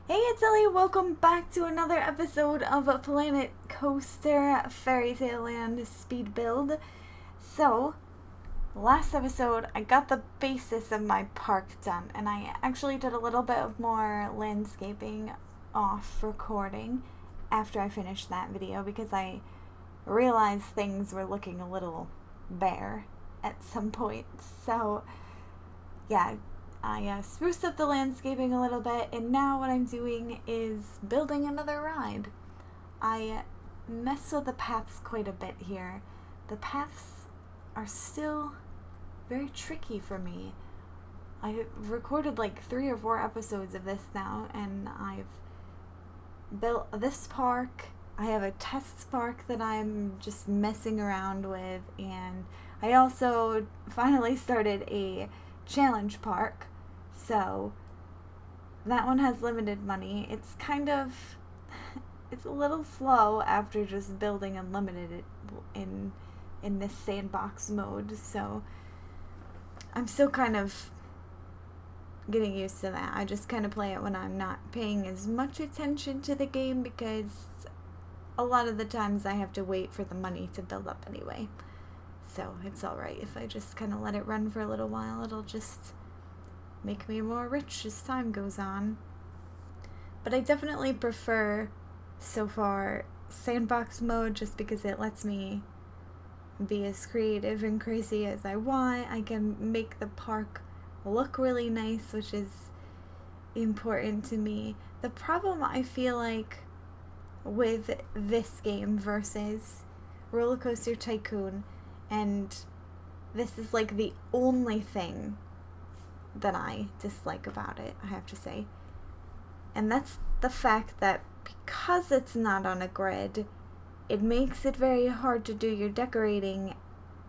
Hey, it's Ellie. Welcome back to another episode of a Planet Coaster Fairytale Land speed build. So, last episode, I got the basis of my park done, and I actually did a little bit of more landscaping off recording after I finished that video because I realized things were looking a little bare at some point. So, yeah, I spruced up the landscaping a little bit, and now what I'm doing is building another ride. I messed with the paths quite a bit here. The paths are still very tricky for me. I recorded like 3 or 4 episodes of this now, and I've built this park. I have a test park that I'm just messing around with, and I also finally started a challenge park. So that one has limited money. It's a little slow after just building unlimited in this sandbox mode. So I'm still kind of getting used to that. I just kind of play it when I'm not paying as much attention to the game because a lot of the times I have to wait for the money to build up anyway. So it's alright if I just kind of let it run for a little while. It'll just make me more rich as time goes on. But I definitely prefer, so far, sandbox mode just because it lets me be as creative and crazy as I want. I can make the park look really nice, which is important to me. The problem I feel like with this game versus Roller Coaster Tycoon, and this is like the only thing that I dislike about it, I have to say. And that's the fact that because it's not on a grid, it makes it very hard to do your decorating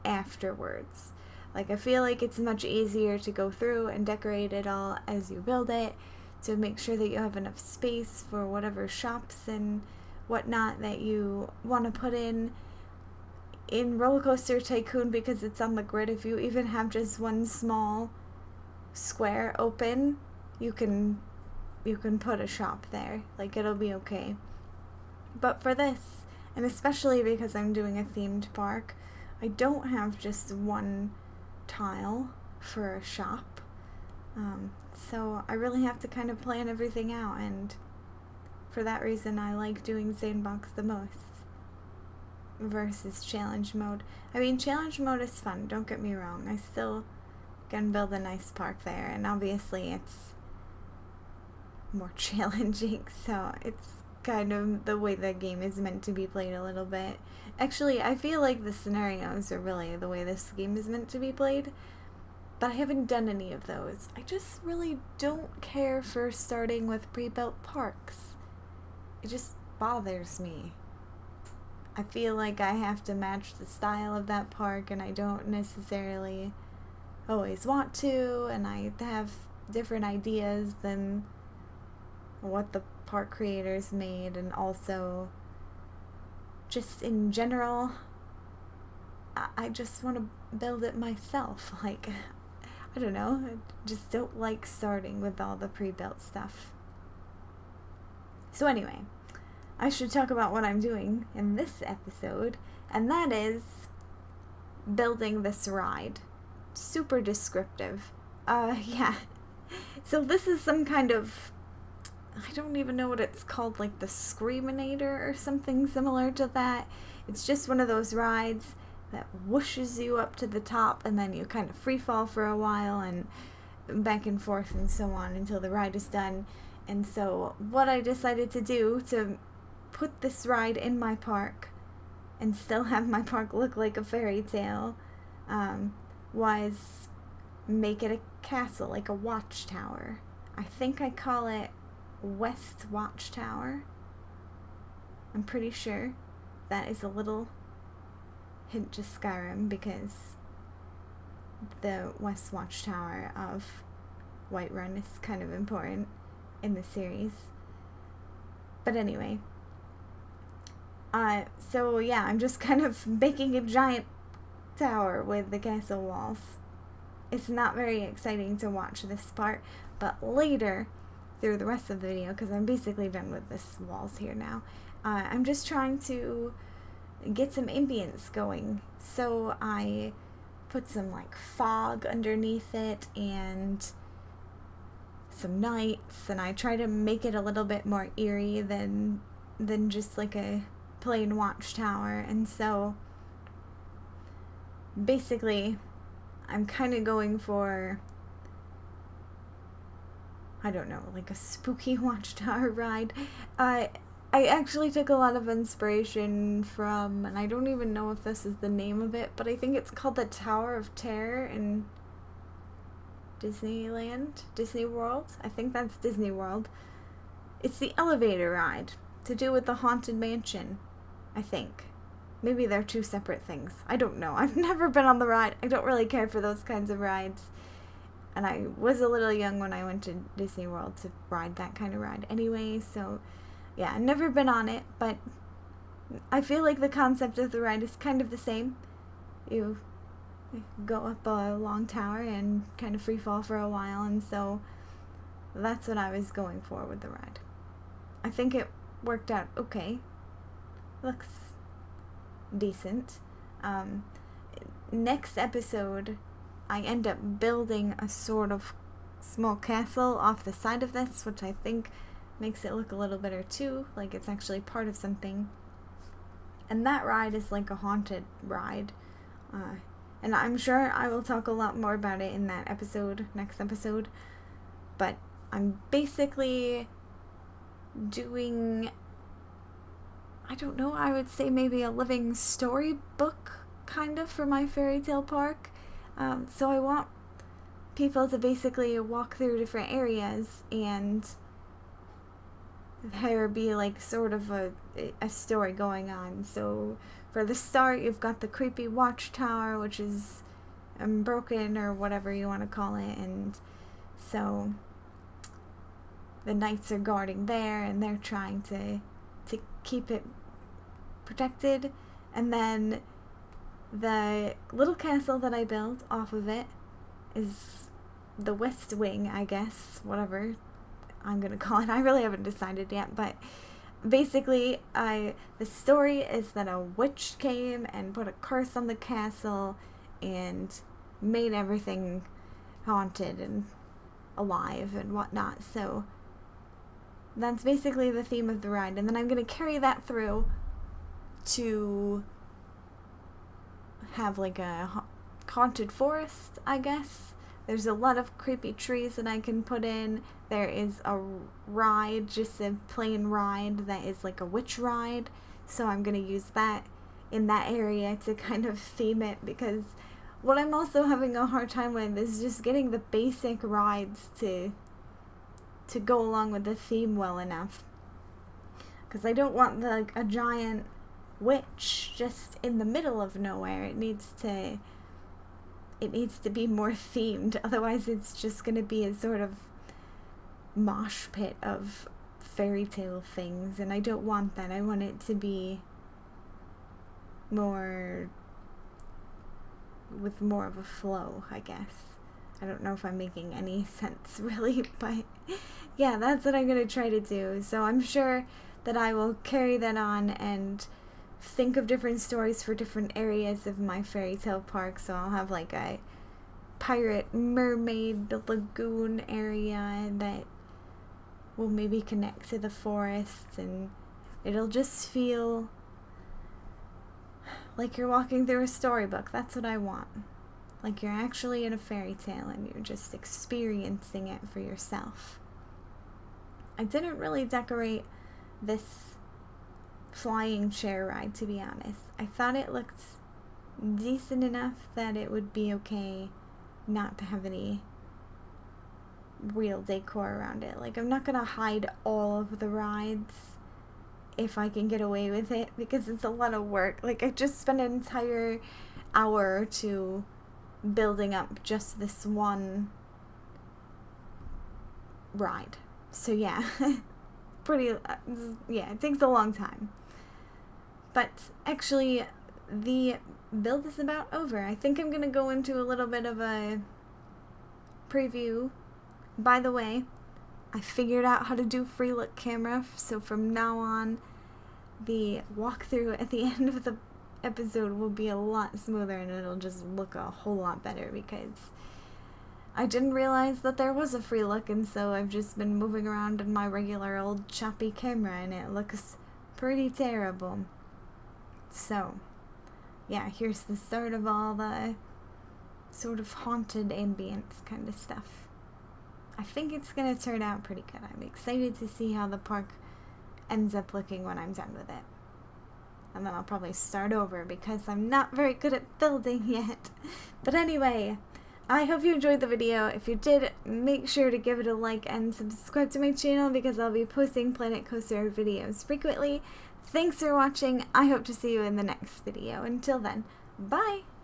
afterwards. Like, I feel like it's much easier to go through and decorate it all as you build it to make sure that you have enough space for whatever shops and whatnot that you want to put in. In Roller Coaster Tycoon, because it's on the grid, if you even have just one small square open, you can put a shop there. Like, it'll be okay. But for this, and especially because I'm doing a themed park, I don't have just one tile for a shop. So I really have to kind of plan everything out, and for that reason I like doing sandbox the most versus challenge mode. I mean, challenge mode is fun, don't get me wrong. I still can build a nice park there, and obviously it's more challenging, so it's kind of the way the game is meant to be played a little bit. Actually, I feel like the scenarios are really the way this game is meant to be played, but I haven't done any of those. I just really don't care for starting with pre-built parks. It just bothers me. I feel like I have to match the style of that park, and I don't necessarily always want to, and I have different ideas than what the park creators made, and also just in general, I just want to build it myself. Like, I don't know, I just don't like starting with all the pre-built stuff. So anyway, I should talk about what I'm doing in this episode, and that is building this ride. Super descriptive. Yeah. So this is some kind of, I don't even know what it's called, like the Screaminator or something similar to that. It's just one of those rides that whooshes you up to the top, and then you kind of free fall for a while and back and forth and so on until the ride is done. And so what I decided to do to put this ride in my park and still have my park look like a fairy tale was make it a castle, like a watchtower. I think I call it West Watchtower. I'm pretty sure that is a little hint to Skyrim, because the West Watchtower of Whiterun is kind of important in the series. But anyway, so yeah, I'm just kind of making a giant tower with the castle walls. It's not very exciting to watch this part, but later through the rest of the video because I'm basically done with this walls here now. I'm just trying to get some ambience going. So I put some like fog underneath it and some nights, and I try to make it a little bit more eerie than just like a plain watchtower. And so basically I'm kind of going for, I don't know, like a spooky watchtower ride. I actually took a lot of inspiration from, and I don't even know if this is the name of it, but I think it's called the Tower of Terror in Disneyland? Disney World? I think that's Disney World. It's the elevator ride to do with the Haunted Mansion, I think. Maybe they're two separate things. I don't know. I've never been on the ride. I don't really care for those kinds of rides. And I was a little young when I went to Disney World to ride that kind of ride anyway, so yeah, I've never been on it, but I feel like the concept of the ride is kind of the same. You go up a long tower and kind of free fall for a while, and so that's what I was going for with the ride. I think it worked out okay. Looks decent. Next episode, I end up building a sort of small castle off the side of this, which I think makes it look a little better too, like it's actually part of something. And that ride is like a haunted ride. And I'm sure I will talk a lot more about it in that episode, next episode. But I'm basically doing, I don't know, I would say maybe a living storybook kind of for my fairy tale park. So I want people to basically walk through different areas and there be like sort of a story going on. So for the start, you've got the creepy watchtower, which is broken or whatever you want to call it, and so the knights are guarding there and they're trying to keep it protected. And then the little castle that I built off of it is the west wing, I guess, whatever I'm gonna call it. I really haven't decided yet, but basically the story is that a witch came and put a curse on the castle and made everything haunted and alive and whatnot. So that's basically the theme of the ride, and then I'm gonna carry that through to have like a haunted forest, I guess. There's a lot of creepy trees that I can put in. There is a ride, just a plain ride that is like a witch ride. So I'm going to use that in that area to kind of theme it, because what I'm also having a hard time with is just getting the basic rides to go along with the theme well enough. Because I don't want like a giant witch just in the middle of nowhere. It needs to be more themed, otherwise it's just going to be a sort of mosh pit of fairy tale things, and I don't want that. I want it to be more with more of a flow, I guess. I don't know if I'm making any sense really, but yeah, that's what I'm going to try to do. So I'm sure that I will carry that on and think of different stories for different areas of my fairy tale park. So I'll have like a pirate mermaid lagoon area that will maybe connect to the forest, and it'll just feel like you're walking through a storybook. That's what I want. Like you're actually in a fairy tale and you're just experiencing it for yourself. I didn't really decorate this flying chair ride, to be honest. I thought it looked decent enough that it would be okay not to have any real decor around it. Like, I'm not gonna hide all of the rides if I can get away with it, because it's a lot of work. Like, I just spent an entire hour or two building up just this one ride. So yeah, yeah, it takes a long time. But actually, the build is about over. I think I'm gonna go into a little bit of a preview. By the way, I figured out how to do free look camera, so from now on the walkthrough at the end of the episode will be a lot smoother and it'll just look a whole lot better because I didn't realize that there was a free look, and so I've just been moving around in my regular old choppy camera and it looks pretty terrible. So yeah, here's the start of all the sort of haunted ambience kind of stuff. I think it's gonna turn out pretty good. I'm excited to see how the park ends up looking when I'm done with it. And then I'll probably start over because I'm not very good at building yet. But anyway, I hope you enjoyed the video. If you did, make sure to give it a like and subscribe to my channel because I'll be posting Planet Coaster videos frequently. Thanks for watching. I hope to see you in the next video. Until then, bye!